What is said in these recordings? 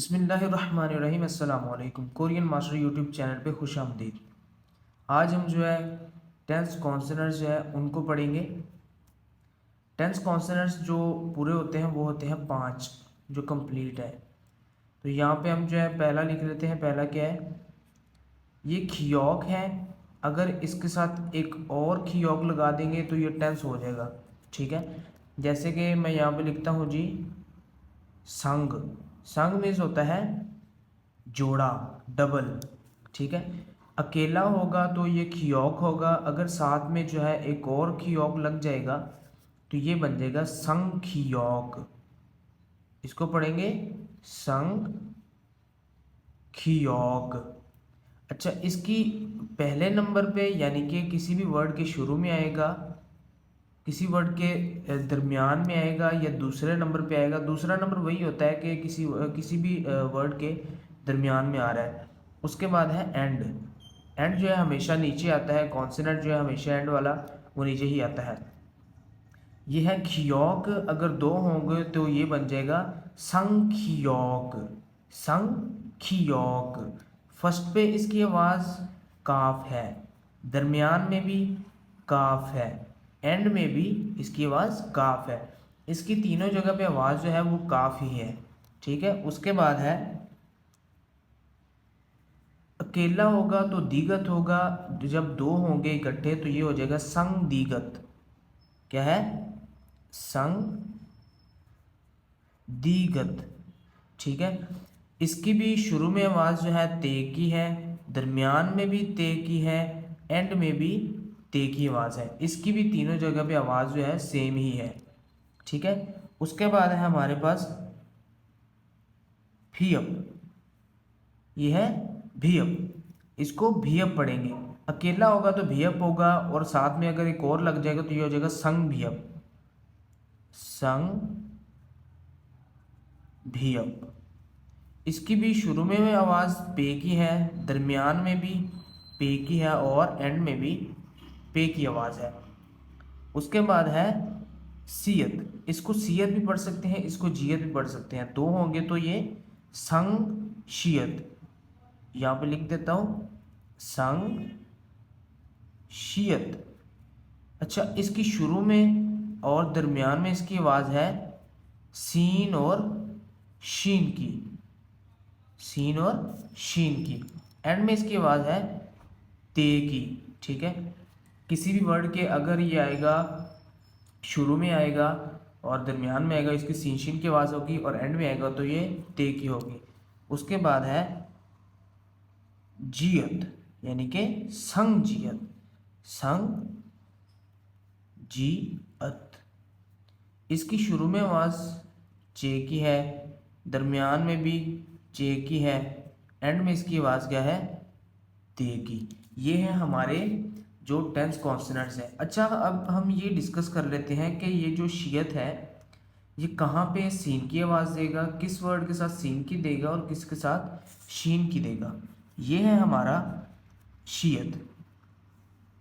बिस्मिल्लाहिर्रहमानिर्रहीम अस्सलाम वालेकुम। कोरियन मास्टर यूट्यूब चैनल पे खुश आमदीद। आज हम जो है टेंस कॉन्सोनेंट्स जो है उनको पढ़ेंगे। टेंस कॉन्सोनेंट्स जो पूरे होते हैं वो होते हैं 5 जो कंप्लीट है। तो यहाँ पे हम जो है पहला लिख लेते हैं। पहला क्या है? ये खियोक है। अगर इसके साथ एक और खियोक लगा देंगे तो ये टेंस हो जाएगा। ठीक है, जैसे कि मैं यहाँ पे लिखता हूँ जी संग। संग मीन्स होता है जोड़ा, डबल। ठीक है, अकेला होगा तो ये खियोक होगा। अगर साथ में जो है एक और खियोक लग जाएगा तो ये बन जाएगा संग खियोक। इसको पढ़ेंगे संग खियोक। अच्छा, इसकी पहले नंबर पे यानी कि किसी भी वर्ड के शुरू में आएगा, किसी वर्ड के दरमियान में आएगा या दूसरे नंबर पे आएगा। दूसरा नंबर वही होता है कि किसी भी वर्ड के दरमियान में आ रहा है। उसके बाद है एंड। एंड जो है हमेशा नीचे आता है। कॉन्सोनेंट जो है हमेशा एंड वाला वो नीचे ही आता है। ये है खियोक। अगर दो होंगे तो ये बन जाएगा संग खियोक। संग खियोक। फर्स्ट पे इसकी आवाज़ काफ है, दरमियान में भी काफ है, एंड में भी इसकी आवाज़ काफ है। इसकी तीनों जगह पे आवाज़ जो है वो काफ ही है। ठीक है, उसके बाद है अकेला होगा तो दीगत होगा। जब दो होंगे इकट्ठे तो ये हो जाएगा संग दीगत। क्या है? संग दीगत। ठीक है, इसकी भी शुरू में आवाज़ जो है ते की है, दरमियान में भी ते की है, एंड में भी ते की आवाज़ है। इसकी भी तीनों जगह पे आवाज़ जो है सेम ही है। ठीक है, उसके बाद है हमारे पास भीअप। ये है भीअप। इसको भीअप पढ़ेंगे। अकेला होगा तो भीअप होगा और साथ में अगर एक और लग जाएगा तो ये हो जाएगा संग भीअप। संग भीअप। इसकी भी शुरू में आवाज़ पे की है, दरमियान में भी पे की है और एंड में भी पे की आवाज़ है। उसके बाद है सियत। इसको सियत भी पढ़ सकते हैं, इसको जियत भी पढ़ सकते हैं। दो होंगे तो ये संग शियत। यहाँ पे लिख देता हूँ संग शियत। अच्छा, इसकी शुरू में और दरमियान में इसकी आवाज़ है सीन और शीन की। सीन और शीन की। एंड में इसकी आवाज़ है ते की। ठीक है, किसी भी वर्ड के अगर ये आएगा, शुरू में आएगा और दरमियान में आएगा, इसकी सीन शीन की आवाज़ होगी और एंड में आएगा तो ये ते की होगी। उसके बाद है जियत यानी कि संग जियत। संग जियत। इसकी शुरू में आवाज़ चे की है, दरमियान में भी चे की है, एंड में इसकी आवाज़ क्या है? ते की। ये है हमारे जो टेंस कॉन्सोनेंट्स हैं। अच्छा, अब हम ये डिस्कस कर लेते हैं कि ये जो शियत है ये कहाँ पे सीन की आवाज़ देगा, किस वर्ड के साथ सीन की देगा और किसके साथ शीन की देगा। ये है हमारा शियत।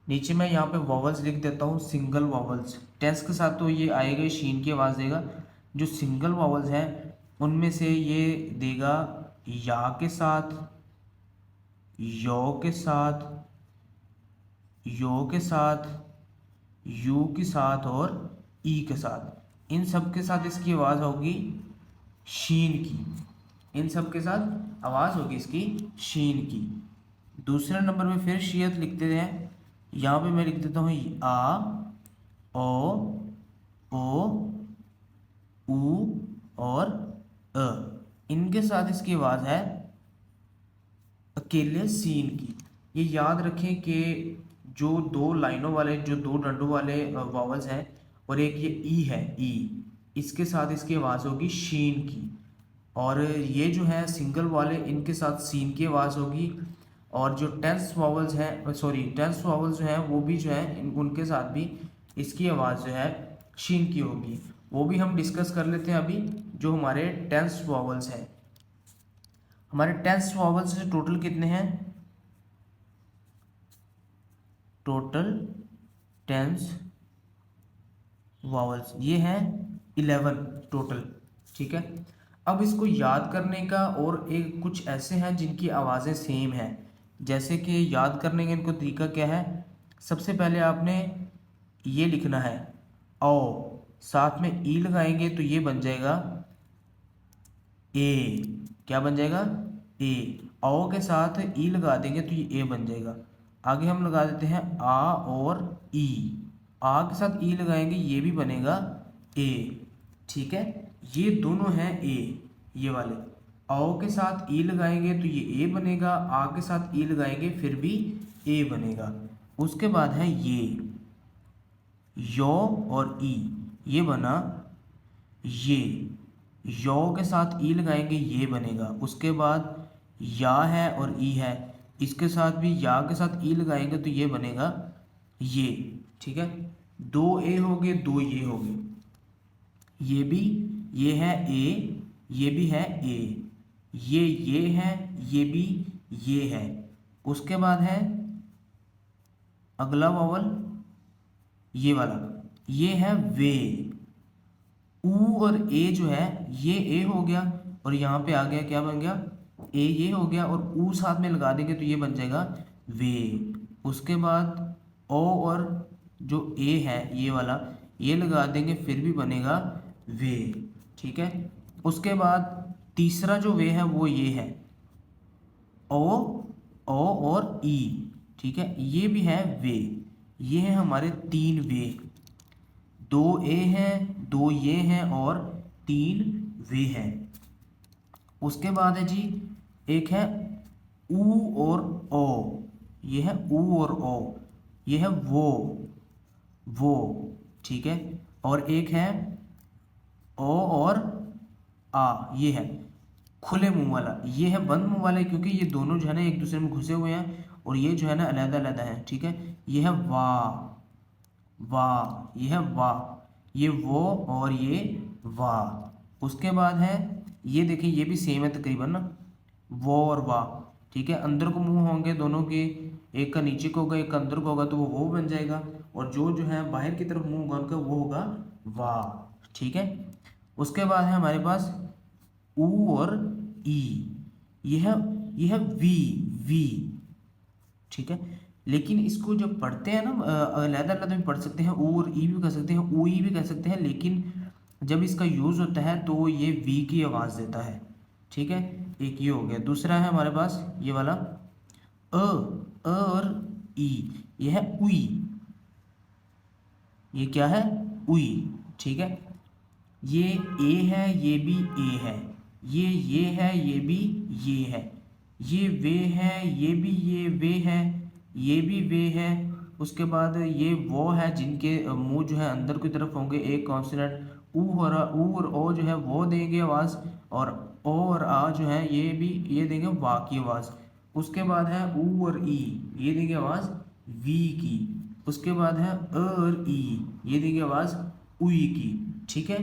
नीचे मैं यहाँ पे वॉवल्स लिख देता हूँ, सिंगल वॉवल्स। टेंस के साथ तो ये आएगा ही, शीन की आवाज़ देगा। जो सिंगल वॉवल्स हैं उनमें से ये देगा या के साथ, यो के साथ, यो के साथ, यू के साथ और ई के साथ। इन सब के साथ इसकी आवाज़ होगी शीन की। इन सब के साथ आवाज़ होगी इसकी शीन की। दूसरे नंबर पे फिर शियत लिखते हैं। यहाँ पे मैं लिख देता हूँ आ, ओ, ऊ और अ। इनके साथ इसकी आवाज़ है अकेले सीन की। ये याद रखें कि जो दो लाइनों वाले, जो दो डंडों वाले वॉवल्स हैं और एक ये ई है, ई, इसके साथ इसकी आवाज़ होगी शीन की। और ये जो है सिंगल वाले, इनके साथ सीन की आवाज़ होगी। और जो टेंस वॉवल्स हैं, सॉरी टेंस वॉवल्स जो हैं वो भी जो है उनके साथ भी इसकी आवाज़ जो है शीन की होगी। वो भी हम डिस्कस कर लेते हैं अभी। जो हमारे टेंस वॉवल्स हैं, हमारे टेंस वॉवल्स से टोटल कितने हैं? टोटल टेंस वॉवल्स ये हैं 11 टोटल। ठीक है, अब इसको याद करने का और एक कुछ ऐसे हैं जिनकी आवाज़ें सेम हैं। जैसे कि याद करने का इनको तरीका क्या है, सबसे पहले आपने ये लिखना है औ, साथ में ई लगाएंगे तो ये बन जाएगा ए। क्या बन जाएगा? ए। औ के साथ ई लगा देंगे तो ये ए बन जाएगा। आगे हम लगा देते हैं आ और ई। आ के साथ ई लगाएंगे ये भी बनेगा ए। ठीक है, ये दोनों हैं ए, ये वाले। औ के साथ ई लगाएंगे तो ये ए बनेगा, आ के साथ ई लगाएंगे फिर भी ए बनेगा। उसके बाद है ये यो और ई, ये बना ये। यो के साथ ई लगाएंगे ये बनेगा। उसके बाद या है और ई है, इसके साथ भी या के साथ ई लगाएंगे तो ये बनेगा ये। ठीक है, दो ए हो गए, दो ये हो गए। ये भी, ये है ए, ये भी है ए, ये है, ये भी ये है। उसके बाद है अगला वावल ये वाला, ये है वे। ऊ और ए जो है ये ए हो गया और यहाँ पे आ गया क्या बन गया? ए ये हो गया और ऊ साथ में लगा देंगे तो ये बन जाएगा वे। उसके बाद ओ और जो ए है ये वाला ये लगा देंगे फिर भी बनेगा वे। ठीक है, उसके बाद तीसरा जो वे है वो ये है ओ, ओ और ई। ठीक है, ये भी है वे। ये है हमारे तीन वे, दो ए हैं, दो ये हैं और तीन वे हैं। उसके बाद है जी एक है ऊ और ओ, ये है ऊ और ओ, ये है वो। ठीक है, और एक है ओ और आ, ये है खुले मुंह वाला, ये है बंद मुंह वाला क्योंकि ये दोनों जो है ना एक दूसरे में घुसे हुए हैं और ये जो है ना अलग अलग है। ठीक है, ये है वाह, ये है वाह, ये वो और ये वाह। उसके बाद है ये देखिए, ये भी सेम है तकरीबन ना, वो और वाह। ठीक है, अंदर को मुंह होंगे दोनों के, एक का नीचे को होगा एक का अंदर को होगा तो वो बन जाएगा, और जो है बाहर की तरफ मुंह होगा उनका वो होगा वाह। ठीक है, उसके बाद है हमारे पास ऊ और ई, ये है वी। ठीक है, लेकिन इसको जब पढ़ते हैं ना अलग अलग भी पढ़ सकते हैं, ऊ और ई भी कह सकते हैं, ऊ ई भी कह सकते हैं, लेकिन जब इसका यूज़ होता है तो ये वी की आवाज़ देता है। ठीक है, एक ये हो गया। दूसरा है हमारे पास ये वाला अ और ई, ये है उई, ये क्या है? उई। ठीक है, ये ए है, ये भी ए है, ये है, ये भी ये है, ये वे है, ये भी ये वे है, ये भी वे है। उसके बाद ये वो है जिनके मुंह जो है अंदर की तरफ होंगे, एक कॉन्सोनेंट ऊ और ओ जो है वो देंगे आवाज़, और ओ और आ जो है ये भी ये देंगे वाह की आवाज़। उसके बाद है ऊ और ई, ये देंगे आवाज़ वी की। उसके बाद है अ और ई, ये देंगे आवाज़ उई की। ठीक है,